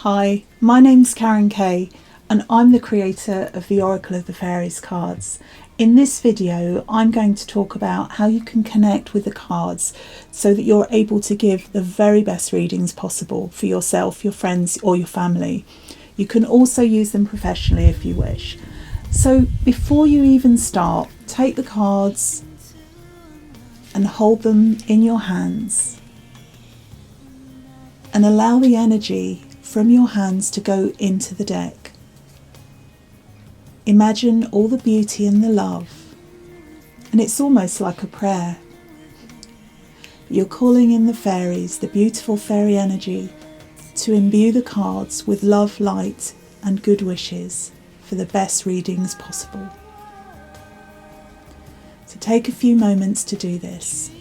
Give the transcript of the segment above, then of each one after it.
Hi, my name's Karen Kay and I'm the creator of the Oracle of the Fairies cards. In this video, I'm going to talk about how you can connect with the cards so that you're able to give the very best readings possible for yourself, your friends or your family. You can also use them professionally if you wish. So before you even start, take the cards and hold them in your hands and allow the energy from your hands to go into the deck. Imagine all the beauty and the love, and it's almost like a prayer. You're calling in the fairies, the beautiful fairy energy, to imbue the cards with love, light and good wishes for the best readings possible. So take a few moments to do this.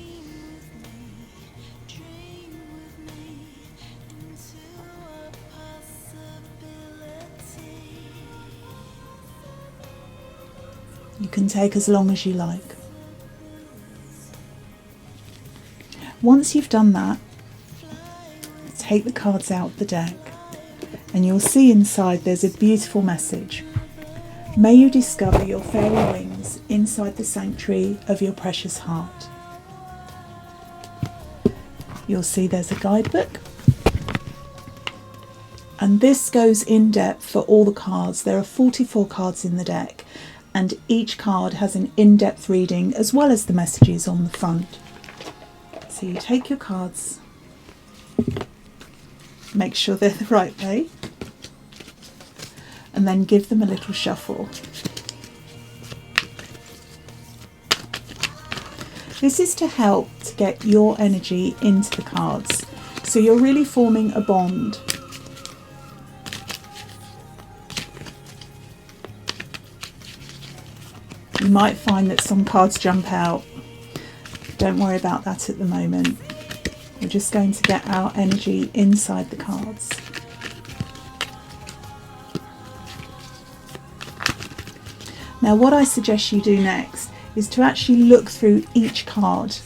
You can take as long as you like. Once you've done that, take the cards out of the deck and you'll see inside there's a beautiful message. May you discover your fairy wings inside the sanctuary of your precious heart. You'll see there's a guidebook, and this goes in depth for all the cards. There are 44 cards in the deck, and each card has an in-depth reading as well as the messages on the front. So you take your cards, make sure they're the right way, and then give them a little shuffle. This is to help to get your energy into the cards, so you're really forming a bond. You might find that some cards jump out. Don't worry about that at the moment. We're just going to get our energy inside the cards. Now what I suggest you do next is to actually look through each card.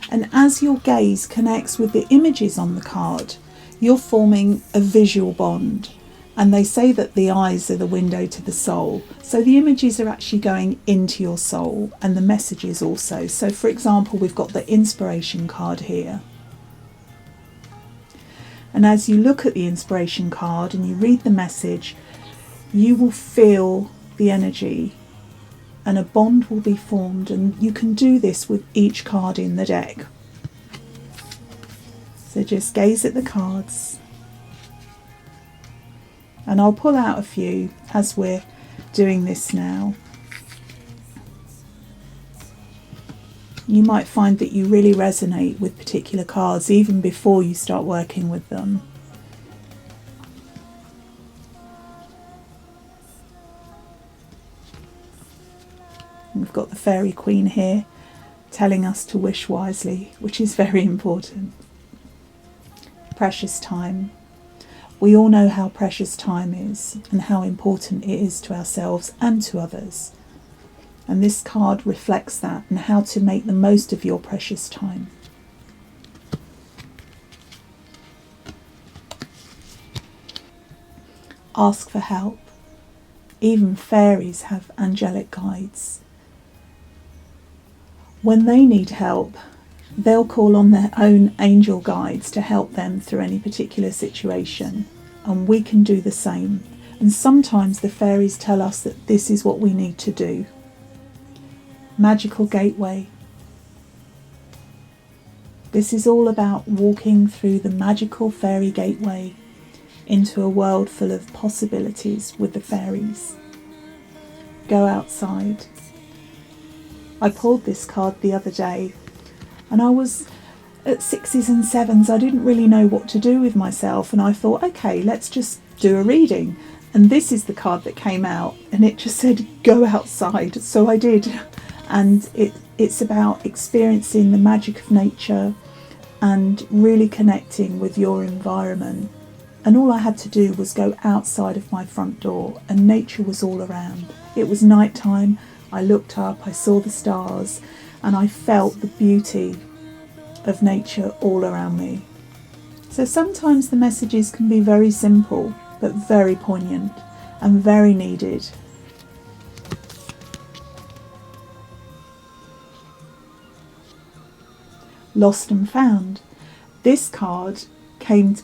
And as your gaze connects with the images on the card, you're forming a visual bond. And they say that the eyes are the window to the soul. So the images are actually going into your soul, and the messages also. So for example, we've got the inspiration card here. And as you look at the inspiration card and you read the message, you will feel the energy and a bond will be formed. And you can do this with each card in the deck. So just gaze at the cards. And I'll pull out a few as we're doing this now. You might find that you really resonate with particular cards even before you start working with them. We've got the Fairy Queen here telling us to wish wisely, which is very important. Precious time. We all know how precious time is and how important it is to ourselves and to others. And this card reflects that and how to make the most of your precious time. Ask for help. Even fairies have angelic guides. When they need help, they'll call on their own angel guides to help them through any particular situation, and we can do the same. And sometimes the fairies tell us that this is what we need to do. Magical gateway. This is all about walking through the magical fairy gateway into a world full of possibilities with the fairies. Go outside. I pulled this card the other day, and I was at 6s and 7s. I didn't really know what to do with myself, and I thought, okay, let's just do a reading. And this is the card that came out, and it just said go outside. So I did, and it's about experiencing the magic of nature and really connecting with your environment. And all I had to do was go outside of my front door, and nature was all around. It was night time. I looked up, I saw the stars, and I felt the beauty of nature all around me. So sometimes the messages can be very simple, but very poignant and very needed. Lost and Found. This card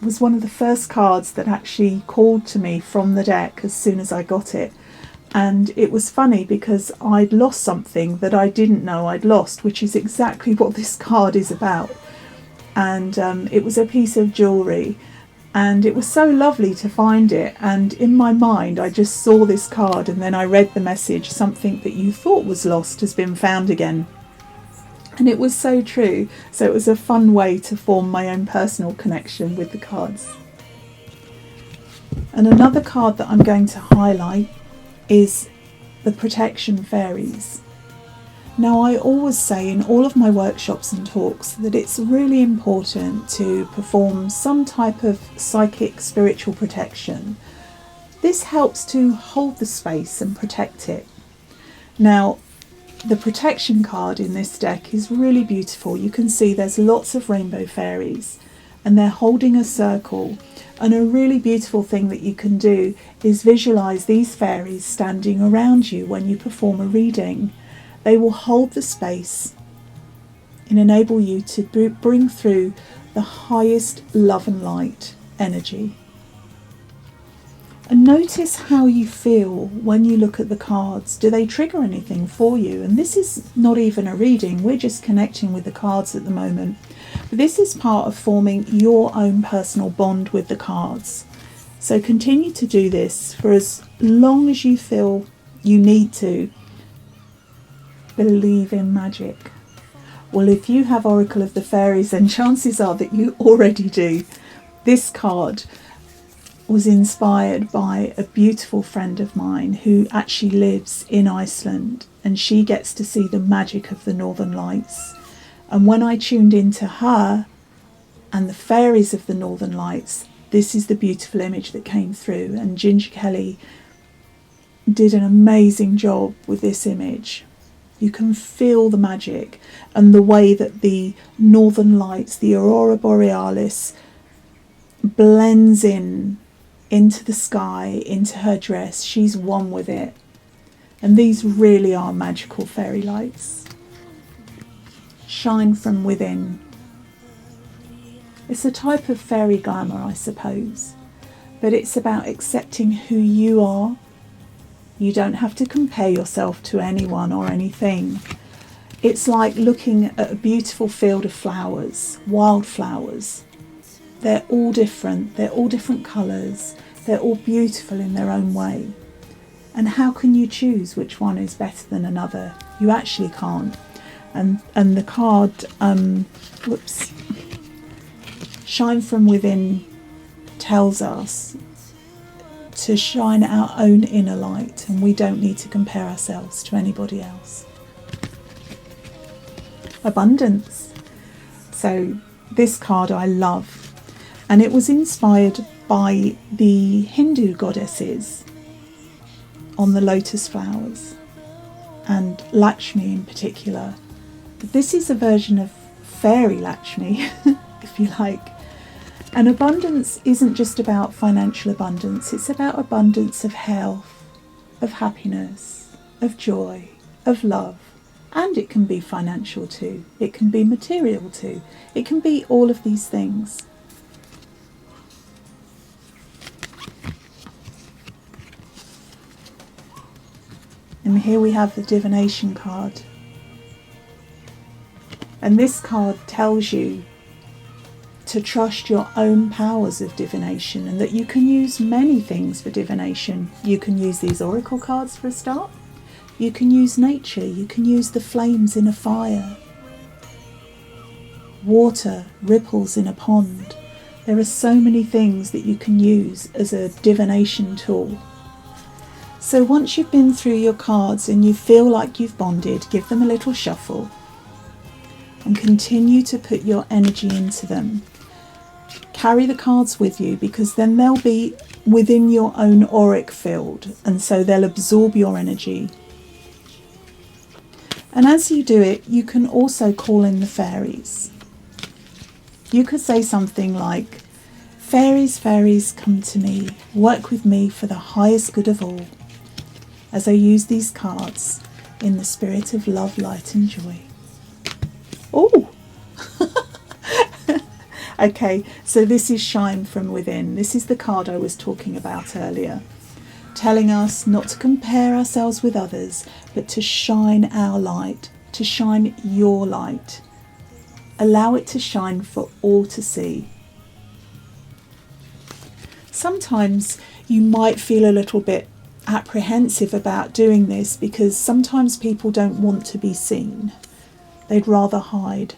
was one of the first cards that actually called to me from the deck as soon as I got it. And it was funny because I'd lost something that I didn't know I'd lost, which is exactly what this card is about. And it was a piece of jewellery, and it was so lovely to find it. And in my mind I just saw this card, and then I read the message, something that you thought was lost has been found again. And it was so true. So it was a fun way to form my own personal connection with the cards. And another card that I'm going to highlight is the Protection Fairies. Now, I always say in all of my workshops and talks that it's really important to perform some type of psychic spiritual protection. This helps to hold the space and protect it. Now, the protection card in this deck is really beautiful. You can see there's lots of rainbow fairies and they're holding a circle. And a really beautiful thing that you can do is visualize these fairies standing around you when you perform a reading. They will hold the space and enable you to bring through the highest love and light energy. And notice how you feel when you look at the cards. Do they trigger anything for you? And this is not even a reading, we're just connecting with the cards at the moment. But this is part of forming your own personal bond with the cards. So continue to do this for as long as you feel you need to. Believe in magic. Well, if you have Oracle of the Fairies, then chances are that you already do. This card was inspired by a beautiful friend of mine who actually lives in Iceland, and she gets to see the magic of the Northern Lights. And when I tuned into her and the fairies of the Northern Lights, this is the beautiful image that came through, and Ginger Kelly did an amazing job with this image. You can feel the magic and the way that the Northern Lights, the Aurora Borealis, blends into the sky, into her dress. She's one with it. And these really are magical fairy lights. Shine from within. It's a type of fairy glamour, I suppose, but it's about accepting who you are. You don't have to compare yourself to anyone or anything. It's like looking at a beautiful field of flowers, wildflowers. They're all different colours, they're all beautiful in their own way. And how can you choose which one is better than another? You actually can't. And the card, Shine from Within tells us to shine our own inner light, and we don't need to compare ourselves to anybody else. Abundance. So this card I love. And it was inspired by the Hindu goddesses on the lotus flowers, and Lakshmi in particular. But this is a version of fairy Lakshmi, if you like. And abundance isn't just about financial abundance, it's about abundance of health, of happiness, of joy, of love. And it can be financial too, it can be material too, it can be all of these things. And here we have the divination card. And this card tells you to trust your own powers of divination, and that you can use many things for divination. You can use these oracle cards for a start. You can use nature. You can use the flames in a fire. Water, ripples in a pond. There are so many things that you can use as a divination tool. So once you've been through your cards and you feel like you've bonded, give them a little shuffle and continue to put your energy into them. Carry the cards with you, because then they'll be within your own auric field, and so they'll absorb your energy. And as you do it, you can also call in the fairies. You could say something like, Fairies, fairies, come to me, work with me for the highest good of all, as I use these cards in the spirit of love, light and joy. Oh! Okay, so this is Shine from Within. This is the card I was talking about earlier, telling us not to compare ourselves with others, but to shine our light, to shine your light. Allow it to shine for all to see. Sometimes you might feel a little bit apprehensive about doing this because sometimes people don't want to be seen. They'd rather hide.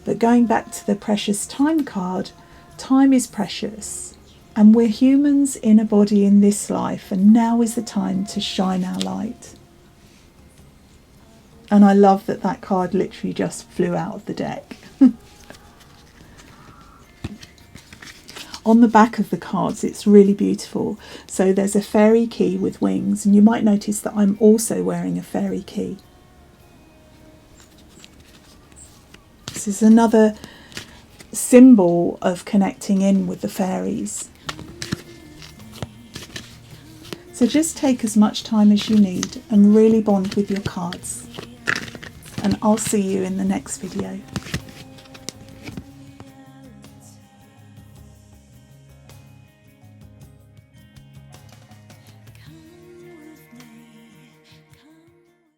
But going back to the precious time card, time is precious. And we're humans in a body in this life, and now is the time to shine our light. And I love that that card literally just flew out of the deck. On the back of the cards, it's really beautiful. So there's a fairy key with wings, and you might notice that I'm also wearing a fairy key. This is another symbol of connecting in with the fairies. So just take as much time as you need and really bond with your cards. And I'll see you in the next video.